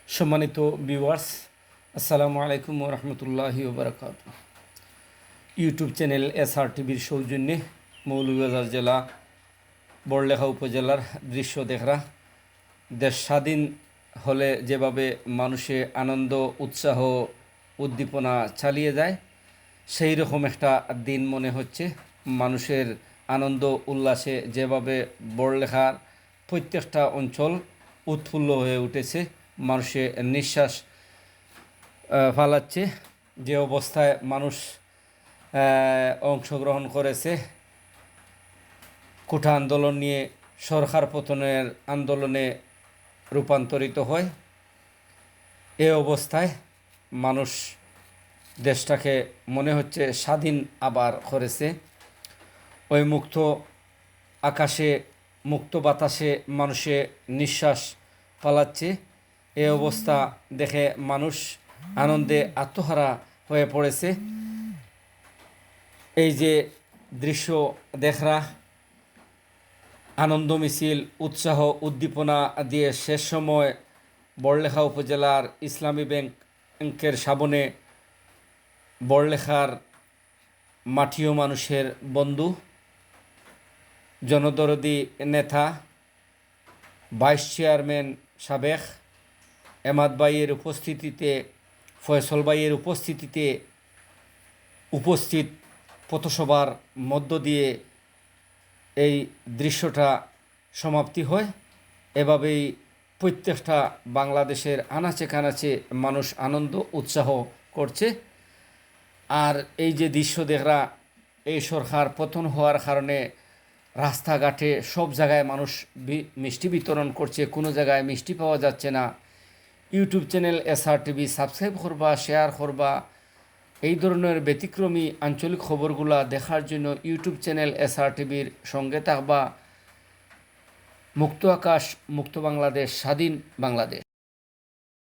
সম্মানিত ভিউয়ার্স, আসসালামু আলাইকুম ওয়া রাহমাতুল্লাহি ওয়া বারাকাতুহু। ইউটিউব চ্যানেল এসআর টিভির সৌজন্যে মৌলভীবাজার জেলা বড়লেখা উপজেলার দৃশ্য দেখরা দেশ স্বাধীন হলে যেভাবে মানুষে আনন্দ উৎসাহ উদ্দীপনা চালিয়ে যায়, সেই রকম একটা দিন মনে হচ্ছে। মানুষের আনন্দ উল্লাসে যেভাবে বড়লেখার প্রত্যেকটা অঞ্চল উৎফুল্ল হয়ে উঠেছে, মানুষের নিঃশ্বাস ফালাচ্ছে। যে অবস্থায় মানুষ অংশগ্রহণ করেছে কোঠা আন্দোলন নিয়ে, সরকার পতনের আন্দোলনে রূপান্তরিত হয়। এ অবস্থায় মানুষ দেশটাকে মনে হচ্ছে স্বাধীন আবার করেছে। ওই মুক্ত আকাশে, মুক্ত বাতাসে মানুষে নিঃশ্বাস ফালাচ্ছে। এ অবস্থা দেখে মানুষ আনন্দে আত্মহারা হয়ে পড়েছে। এই যে দৃশ্য দেখরা, আনন্দ মিছিল, উৎসাহ উদ্দীপনা দিয়ে শেষ সময় বড়লেখা উপজেলার ইসলামী ব্যাংকের সামনে বড়লেখার মাটিও মানুষের বন্ধু, জনদরদি নেতা, ভাইস চেয়ারম্যান সাবেক এমাদ ভাইয়ের উপস্থিতিতে, ফয়সল ভাইয়ের উপস্থিতিতে উপস্থিত পথসভার মধ্য দিয়ে এই দৃশ্যটা সমাপ্তি হয়। এভাবেই প্রত্যেকটা বাংলাদেশের আনাচে কানাচে মানুষ আনন্দ উৎসাহ করছে। আর এই যে দৃশ্য দেখরা, এই সরকার পতন হওয়ার কারণে রাস্তাঘাটে সব জায়গায় মানুষ মিষ্টি বিতরণ করছে, কোনো জায়গায় মিষ্টি পাওয়া যাচ্ছে না। YouTube channel SR TV subscribe করবা, শেয়ার করবা। এই ধরনের ব্যতিক্রমী আঞ্চলিক খবরগুলো দেখার জন্য ইউটিউব চ্যানেল এসআর টিভির সঙ্গে থাকবা। মুক্ত আকাশ, মুক্ত বাংলাদেশ, স্বাধীন বাংলাদেশ।